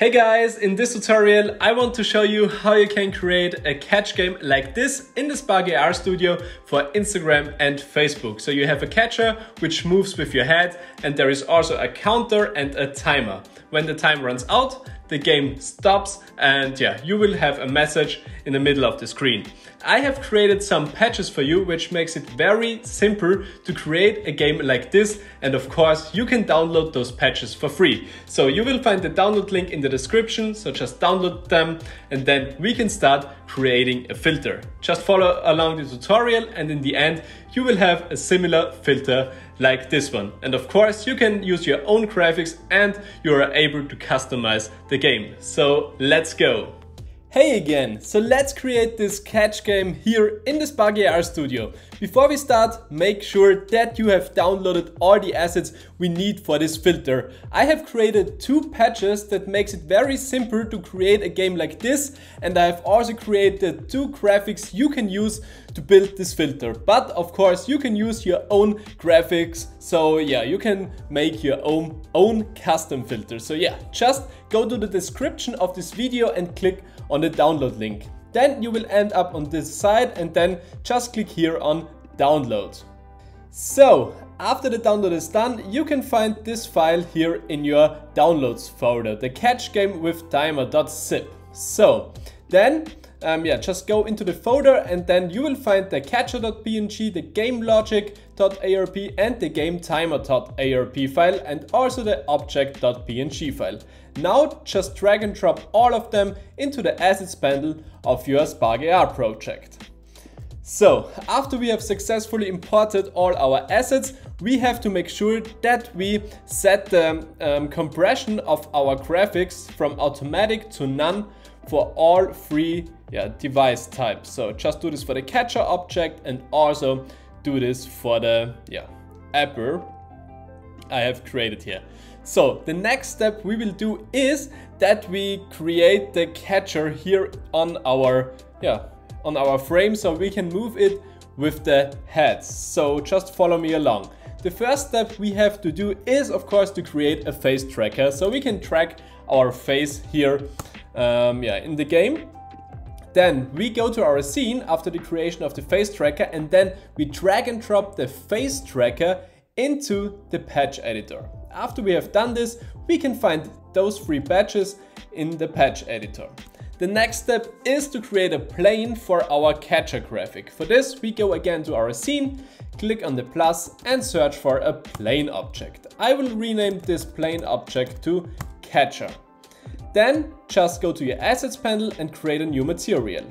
Hey guys, in this tutorial I want to show you how you can create a catch game like this in the Spark AR Studio for Instagram and Facebook. So you have a catcher which moves with your head, and there is also a counter and a timer. When the time runs out, the game stops, and you will have a message in the middle of the screen. I have created some patches for you, which makes it very simple to create a game like this. And of course, you can download those patches for free. So you will find the download link in the description, so just download them and then we can start creating a filter. Just follow along the tutorial and in the end, you will have a similar filter like this one. And of course, you can use your own graphics and you are able to customize the game. So let's go. Hey again, so let's create this catch game here in the Spark AR Studio. Before we start, make sure that you have downloaded all the assets we need for this filter. I have created two patches that makes it very simple to create a game like this, and I have also created two graphics you can use to build this filter. But of course you can use your own graphics, so you can make your own custom filter. So just go to the description of this video and click on the download link. Then you will end up on this site and then just click here on download. So after the download is done, you can find this file here in your downloads folder, the catch game with timer.zip. So then just go into the folder and then you will find the catcher.png, the gamelogic.arp and the gametimer.arp file and also the object.png file. Now just drag and drop all of them into the assets panel of your Spark AR project. So after we have successfully imported all our assets, we have to make sure that we set the compression of our graphics from automatic to none for all three device types. So just do this for the catcher object and also do this for the apple I have created here. So the next step we will do is that we create the catcher here on our frame so we can move it with the heads. So just follow me along. The first step we have to do is of course to create a face tracker so we can track our face here in the game. Then we go to our scene after the creation of the face tracker and then we drag and drop the face tracker into the patch editor. After we have done this, we can find those three patches in the patch editor. The next step is to create a plane for our catcher graphic. For this, we go again to our scene, click on the plus and search for a plane object. I will rename this plane object to catcher. Then just go to your assets panel and create a new material.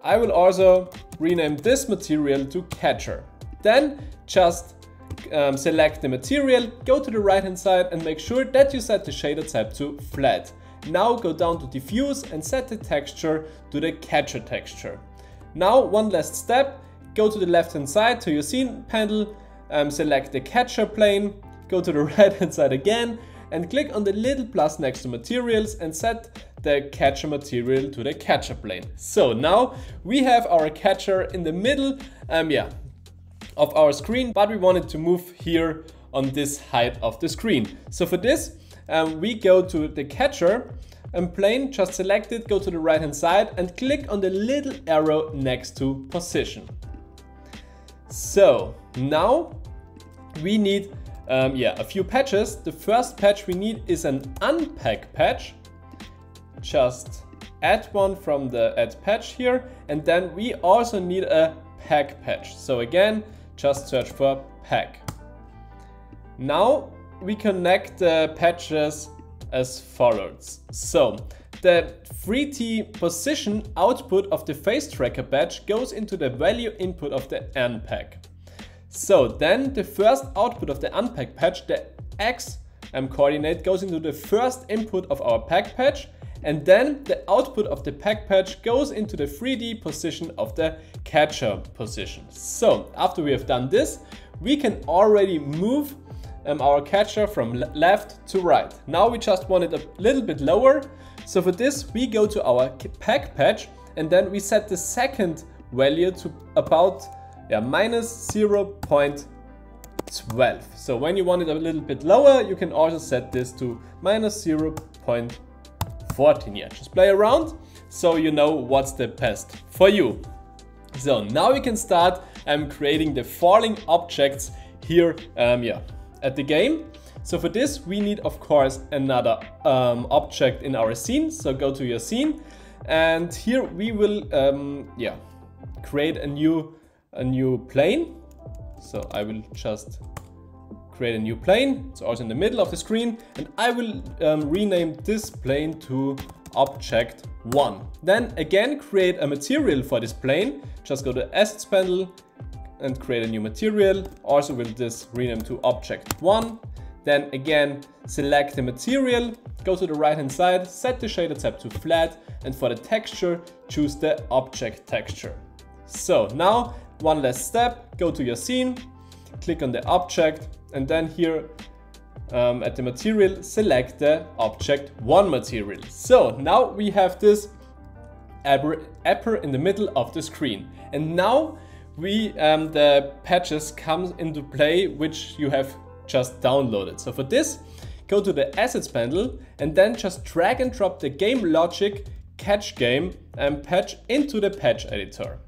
I will also rename this material to catcher. Then just select the material, go to the right hand side and make sure that you set the shader type to flat. Now go down to diffuse and set the texture to the catcher texture. Now one last step, go to the left hand side to your scene panel, select the catcher plane, go to the right hand side again and click on the little plus next to materials and set the catcher material to the catcher plane. So now we have our catcher in the middle of our screen, but we wanted to move here on this height of the screen. So for this, we go to the catcher and plane, just select it, go to the right hand side and click on the little arrow next to position. So now we need a few patches. The first patch we need is an unpack patch. Just add one from the add patch here, and then we also need a pack patch. So again, just search for pack. Now we connect the patches as follows. So the 3D position output of the face tracker patch goes into the value input of the unpack. So then the first output of the unpack patch, the X coordinate, goes into the first input of our pack patch, and then the output of the pack patch goes into the 3D position of the catcher position. So after we have done this, we can already move our catcher from left to right. Now we just want it a little bit lower. So for this, we go to our pack patch and then we set the second value to about minus 0.2. 12. So when you want it a little bit lower, you can also set this to minus 0.14. Yeah, just play around so you know what's the best for you. So now we can start creating the falling objects here at the game. So for this we need of course another object in our scene. So go to your scene, and here we will create a new plane. So I will just create a new plane. It's also in the middle of the screen, and I will rename this plane to object 1. Then again create a material for this plane. Just go to assets panel and create a new material. Also will this rename to object 1. Then again select the material, go to the right hand side, set the shader tab to flat, and for the texture choose the object texture. So now one last step, go to your scene, click on the object, and then here at the material select the object 1 material. So now we have this apple in the middle of the screen, and now the patches come into play which you have just downloaded. So for this, go to the assets panel and then just drag and drop the game logic catch game patch into the patch editor.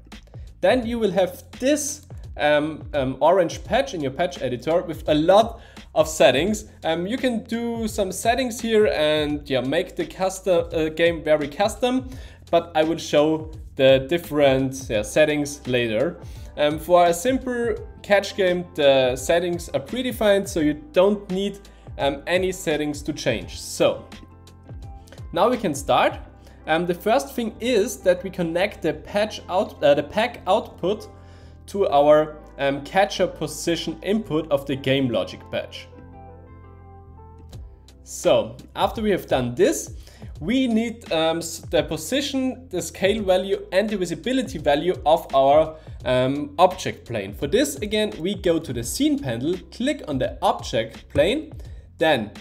Then you will have this orange patch in your patch editor with a lot of settings. You can do some settings here and make the custom game very custom, but I will show the different settings later. For a simple catch game, the settings are predefined, so you don't need any settings to change. So now we can start. The first thing is that we connect the pack output to our catcher position input of the game logic patch. So after we have done this, we need the position, the scale value, and the visibility value of our object plane. For this, again, we go to the scene panel, click on the object plane, then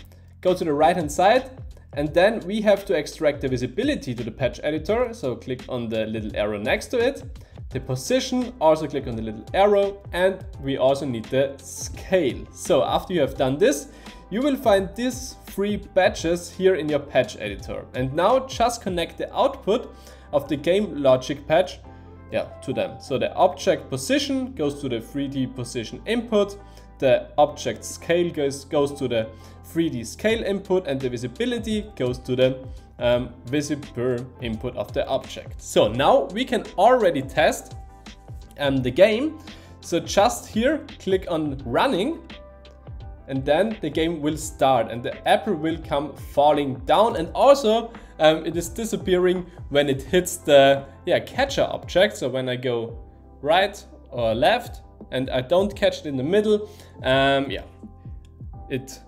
go to the right hand side, and then we have to extract the visibility to the patch editor. So click on the little arrow next to it. The position, also click on the little arrow, and we also need the scale. So after you have done this, you will find these 3 patches here in your patch editor. And now just connect the output of the game logic patch to them. So the object position goes to the 3D position input, the object scale goes to the 3D scale input, and the visibility goes to the visible input of the object. So now we can already test the game. So just here click on running, and then the game will start and the apple will come falling down, and also it is disappearing when it hits the catcher object. So when I go right or left and I don't catch it in the middle, it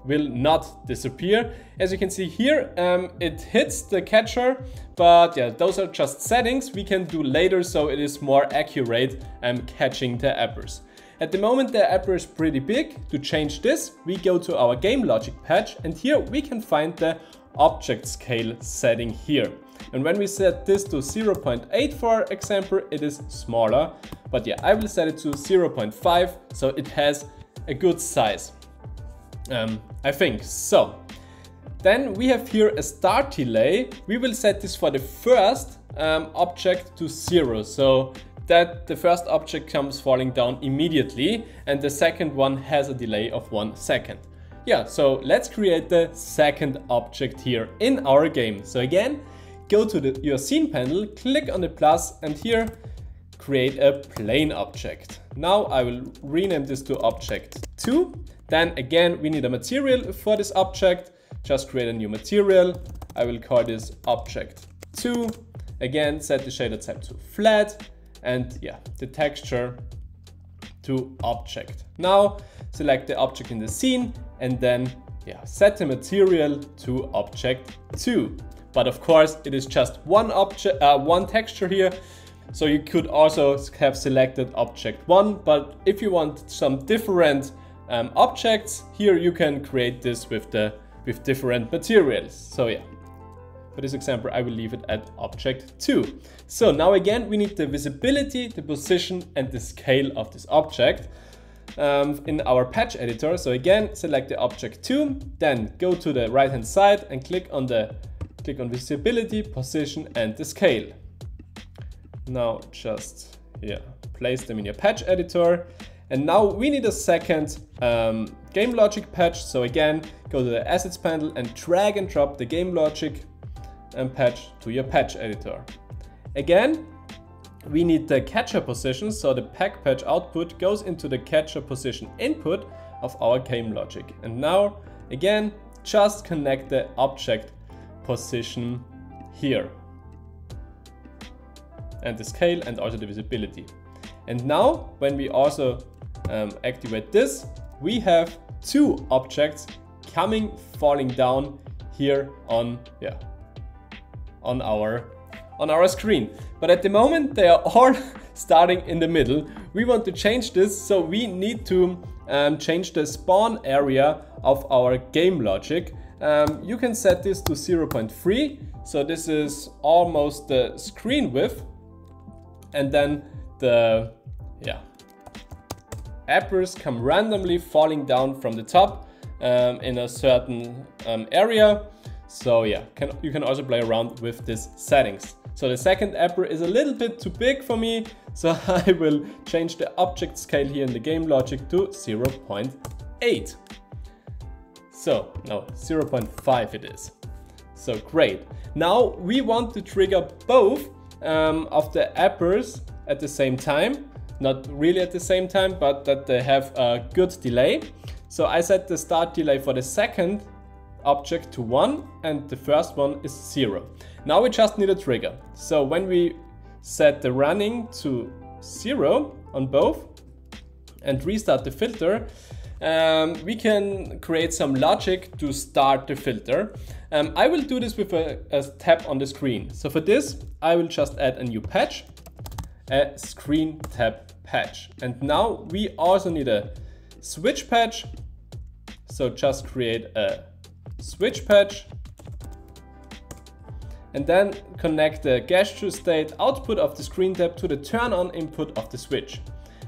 will not disappear. As you can see here, it hits the catcher, but those are just settings we can do later, so it is more accurate catching the apples. At the moment the apple is pretty big. To change this, we go to our game logic patch, and here we can find the object scale setting here. And when we set this to 0.8 for example, it is smaller, but I will set it to 0.5, so it has a good size, I think. So then we have here a start delay. We will set this for the first object to 0, so that the first object comes falling down immediately, and the second one has a delay of 1 second. So let's create the second object here in our game. So again, go to your scene panel, click on the plus, and here create a plane object. Now I will rename this to object 2. Then again, we need a material for this object. Just create a new material. I will call this object 2. Again, set the shader type to flat, and the texture to object. Now select the object in the scene, and then set the material to object 2. But of course it is just one object, one texture here, so you could also have selected object 1, but if you want some different objects here, you can create this with different materials. So for this example, I will leave it at object 2. So now again, we need the visibility, the position, and the scale of this object. in our patch editor. So again, select the object 2, then go to the right hand side and click on visibility, position and the scale. Now just place them in your patch editor. And now we need a second game logic patch. So again, go to the assets panel and drag and drop the game logic and patch to your patch editor. Again, we need the catcher position, so the pack patch output goes into the catcher position input of our game logic. And now, again, just connect the object position here. And the scale and also the visibility. And now, when we also activate this, we have two objects falling down here on our screen. But at the moment they are all starting in the middle. We want to change this, so we need to change the spawn area of our game logic. You can set this to 0.3, so this is almost the screen width, and then the apples come randomly falling down from the top in a certain area. So yeah, you can also play around with these settings. So the second apple is a little bit too big for me, so I will change the object scale here in the game logic to 0.8. So no, 0.5 it is. So great. Now we want to trigger both of the apples at the same time. Not really at the same time, but that they have a good delay. So I set the start delay for the second object to 1 and the first one is 0. Now we just need a trigger. So when we set the running to 0 on both and restart the filter, we can create some logic to start the filter. I will do this with a tab on the screen. So for this, I will just add a new patch, a screen tab patch. And now we also need a switch patch. So just create a switch patch and then connect the gesture state output of the screen tab to the turn on input of the switch.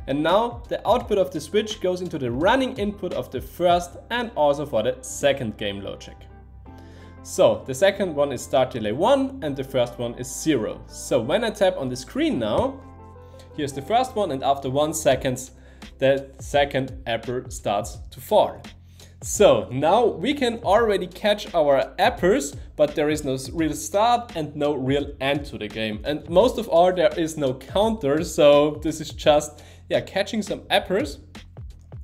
And now the output of the switch goes into the running input of the first and also for the second game logic. So the second one is start delay 1 and the first one is 0. So when I tap on the screen now, here's the first one, and after 1 second, the second apple starts to fall. So now we can already catch our apples, but there is no real start and no real end to the game. And most of all, there is no counter, so this is just catching some apples.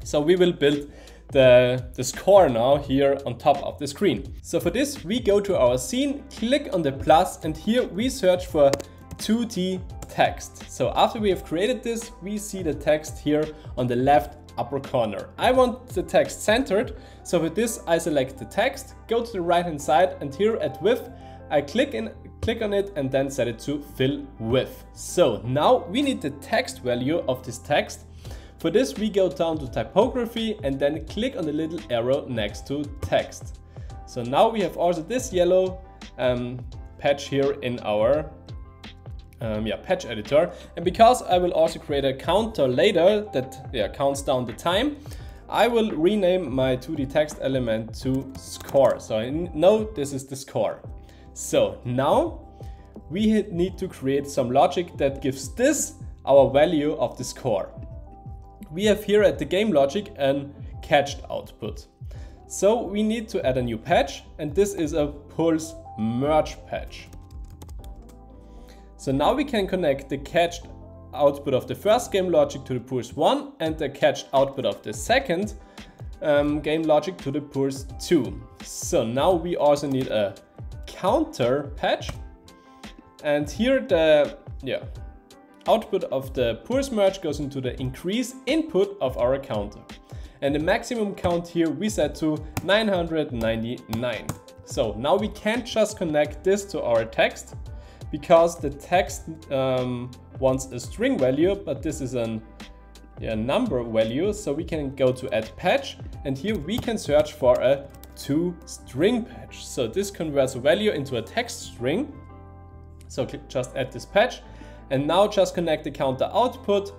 So we will build the score now here on top of the screen. So for this, we go to our scene, click on the plus, and here we search for 2D text. So after we have created this, we see the text here on the left upper corner. I want the text centered, so with this I select the text, go to the right hand side, and here at width I click on it and then set it to fill width. So now we need the text value of this text. For this we go down to typography and then click on the little arrow next to text. So now we have also this yellow patch here in our patch editor. And because I will also create a counter later that counts down the time, I will rename my 2D text element to score. So I know this is the score. So now we need to create some logic that gives this our value of the score. We have here at the game logic an catched output. So we need to add a new patch, and this is a pulse merge patch. So now we can connect the catched output of the first game logic to the pulse 1 and the catched output of the second game logic to the pulse 2. So now we also need a counter patch, and here the output of the pulse merge goes into the increase input of our counter. And the maximum count here we set to 999. So now we can't just connect this to our text, because the text wants a string value, but this is a number value. So we can go to add patch, and here we can search for a toString patch. So this converts a value into a text string. So just add this patch, and now just connect the counter output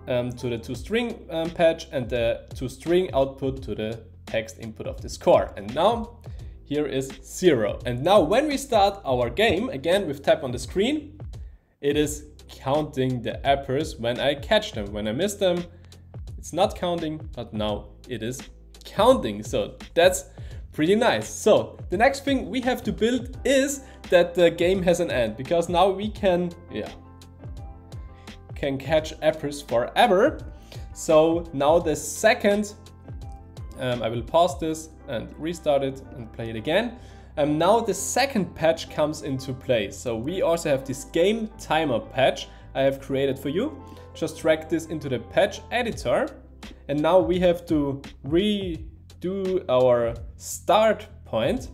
to the toString patch and the toString output to the text input of the score. And now here is 0. And now when we start our game, again with tap on the screen, it is counting the apples when I catch them. When I miss them, it's not counting, but now it is counting. So that's pretty nice. So the next thing we have to build is that the game has an end, because now we can catch apples forever. So now the second, I will pause this and restart it and play it again. Now the second patch comes into play. So we also have this game timer patch I have created for you. Just drag this into the patch editor. And now we have to redo our start point.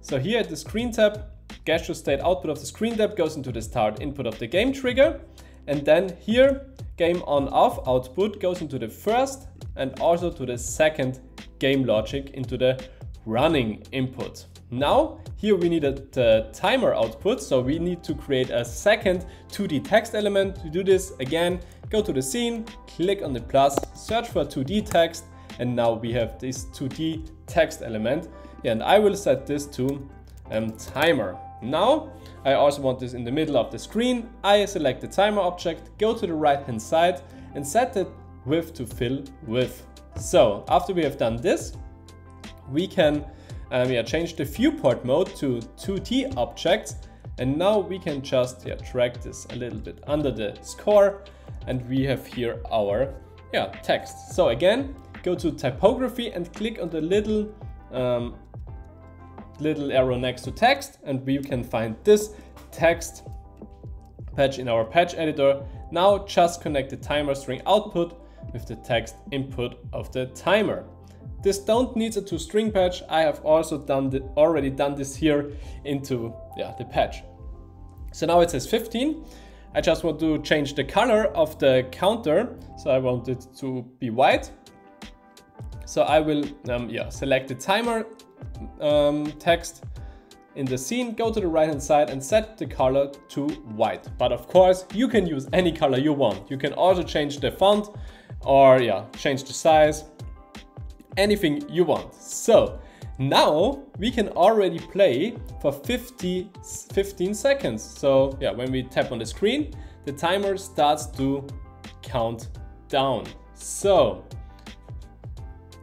So here at the screen tab, gesture state output of the screen tab goes into the start input of the game trigger. And then here, game on off output goes into the first and also to the second game logic into the running input. Now here we need the timer output, so we need to create a second 2D text element. To do this, again, go to the scene, click on the plus, search for 2D text, and now we have this 2D text element. And I will set this to timer. Now I also want this in the middle of the screen. I select the timer object, go to the right hand side and set the width to fill with. So after we have done this, we can change the viewport mode to 2D objects, and now we can just drag this a little bit under the score, and we have here our text. So again, go to typography and click on the little arrow next to text, and we can find this text patch in our patch editor. Now just connect the timer string output with the text input of the timer. This don't need a toString patch. I have also already done this here into the patch. So now it says 15. I just want to change the color of the counter. So I want it to be white. So I will select the timer text in the scene, go to the right hand side and set the color to white. But of course you can use any color you want. You can also change the font or change the size, anything you want. So now we can already play for 15 seconds. So when we tap on the screen, the timer starts to count down. So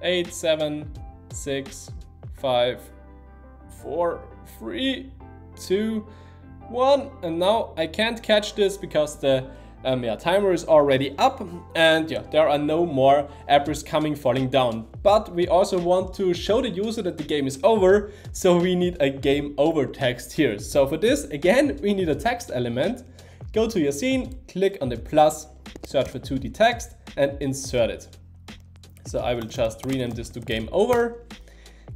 8, 7, 6, 5, 4, 3, 2, 1. And now I can't catch this because the timer is already up, and there are no more apples falling down. But we also want to show the user that the game is over, so we need a game over text here. So for this, again, we need a text element. Go to your scene, click on the plus, search for 2D text and insert it. So I will just rename this to game over.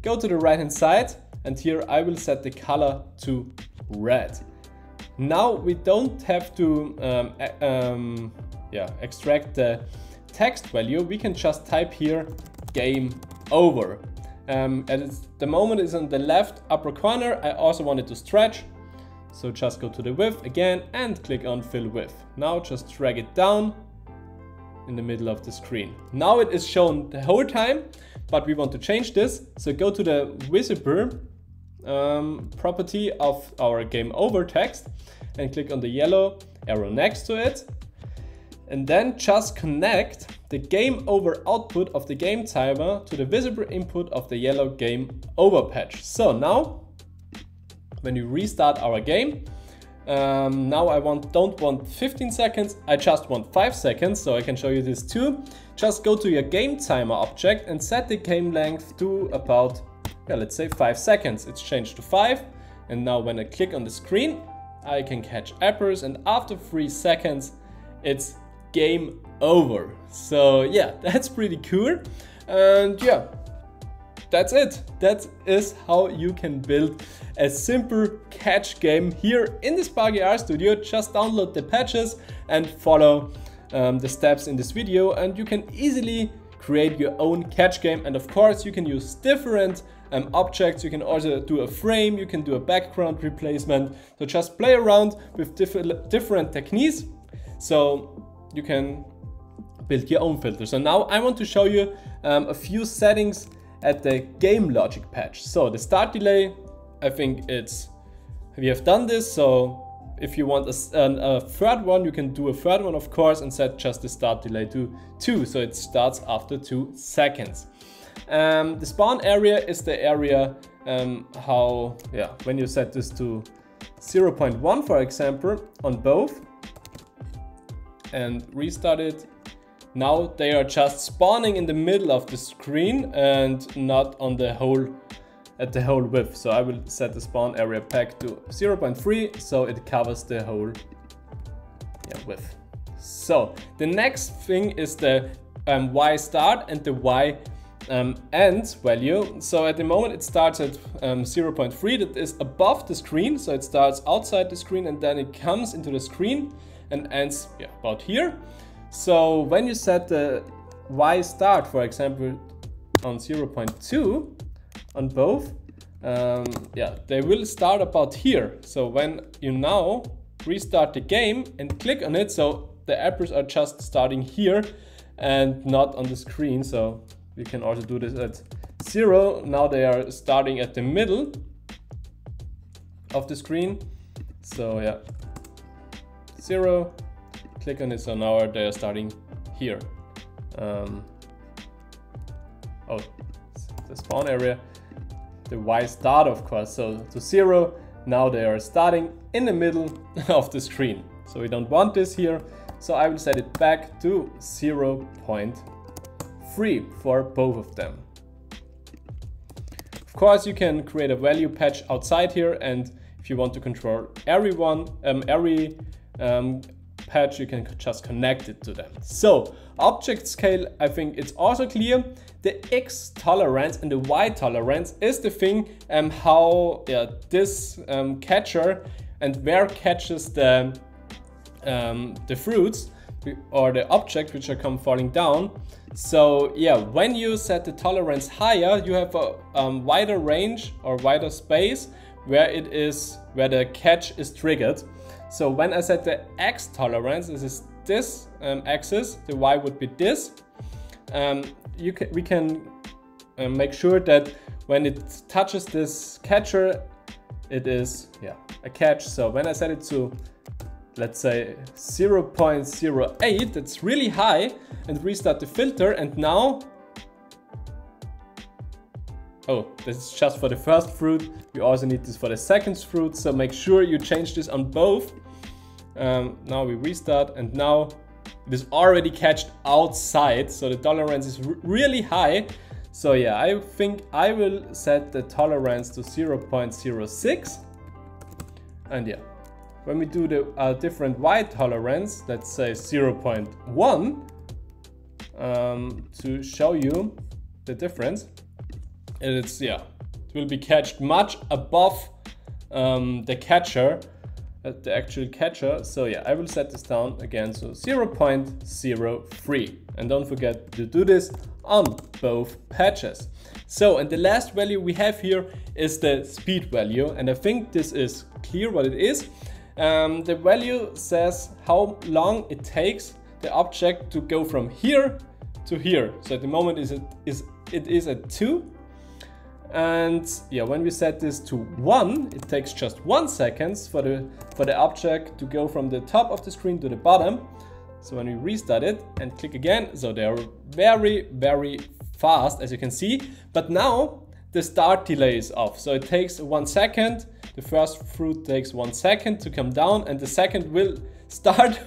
Go to the right hand side, and here I will set the color to red. Now we don't have to extract the text value. We can just type here game over. And the moment is in the left upper corner. I also want it to stretch. So just go to the width again and click on fill width. Now just drag it down in the middle of the screen. Now it is shown the whole time, but we want to change this. So go to the visible property of our game over text and click on the yellow arrow next to it, and then just connect the game over output of the game timer to the visible input of the yellow game over patch. So now when we restart our game, now I don't want 15 seconds, I just want 5 seconds, so I can show you this too. Just go to your game timer object and set the game length to about let's say 5 seconds. It's changed to 5, and now when I click on the screen, I can catch apples, and after 3 seconds, it's game over. So that's pretty cool. And that's it. That is how you can build a simple catch game here in the Sparky RStudio. Just download the patches and follow the steps in this video, and you can easily create your own catch game. And of course, you can use different objects. You can also do a frame, you can do a background replacement. So just play around with different techniques. So you can build your own filter. So now I want to show you a few settings at the game logic patch. So the start delay, I think we have done this. So if you want a third one, you can do a third one, of course, and set just the start delay to 2. So it starts after 2 seconds. The spawn area is the area when you set this to 0.1, for example, on both and restart it, now they are just spawning in the middle of the screen and not on the whole width. So I will set the spawn area back to 0.3 so it covers the whole width. So the next thing is the Y start and the Y end value. So at the moment it starts at 0.3, that is above the screen, so it starts outside the screen and then it comes into the screen and ends about here. So when you set the Y start, for example, on 0.2 on both, they will start about here. So when you now restart the game and click on it, so the apples are just starting here and not on the screen. So you can also do this at 0. Now they are starting at the middle of the screen. So 0, click on it, so now they are starting here. The spawn area, the Y start, of course, so to 0, now they are starting in the middle of the screen. So we don't want this here, so I will set it back to 0.3 for both of them. Of course, you can create a value patch outside here, and if you want to control every patch, you can just connect it to them. So object scale, I think it's also clear. The X tolerance and the Y tolerance is the thing how this catcher and where catches the fruits or the object which are falling down. So when you set the tolerance higher, you have a wider range or wider space where the catch is triggered. So when I set the X tolerance, this is this axis, the Y would be this. We can make sure that when it touches this catcher, it is a catch. So when I set it to, let's say 0.08, that's really high, and restart the filter, and now, this is just for the first fruit. We also need this for the second fruit, so make sure you change this on both. Now we restart, and now it is already catched outside, so the tolerance is really high. So I think I will set the tolerance to 0.06, and when we do the different Y tolerance, let's say 0.1, to show you the difference. And it's it will be catched much above the catcher, the actual catcher. So I will set this down again, so 0.03, and don't forget to do this on both patches. So, and the last value we have here is the speed value, and I think this is clear what it is. The value says how long it takes the object to go from here to here. So at the moment it is at 2. And when we set this to 1, it takes just 1 second for the object to go from the top of the screen to the bottom. So when we restart it and click again, so they are very, very fast, as you can see. But now the start delay is off, so it takes 1 second. The first fruit takes 1 second to come down, and the second will start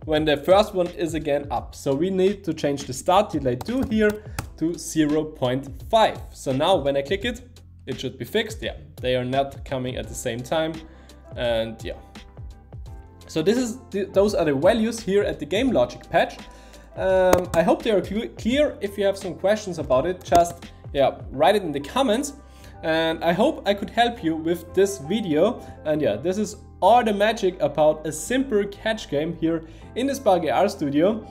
when the first one is again up. So we need to change the start delay to here to 0.5. So now when I click it, it should be fixed. They are not coming at the same time, and so those are the values here at the game logic patch. I hope they are clear. If you have some questions about it, just write it in the comments, and I hope I could help you with this video. And this is all the magic about a simple catch game here in the Spark AR Studio.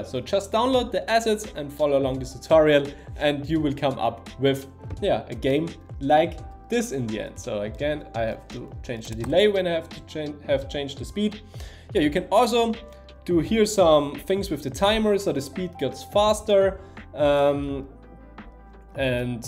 So just download the assets and follow along this tutorial, and you will come up with a game like this in the end. So again, I have to change the delay when I have changed the speed. You can also do here some things with the timer so the speed gets faster. And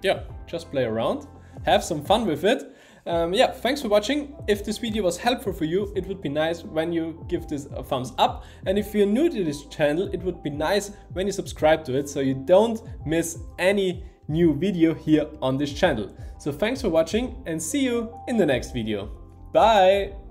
yeah, just play around, have some fun with it. Yeah, thanks for watching. If this video was helpful for you, it would be nice when you give this a thumbs up. And if you're new to this channel, it would be nice when you subscribe to it so you don't miss any new video here on this channel. So thanks for watching and see you in the next video. Bye!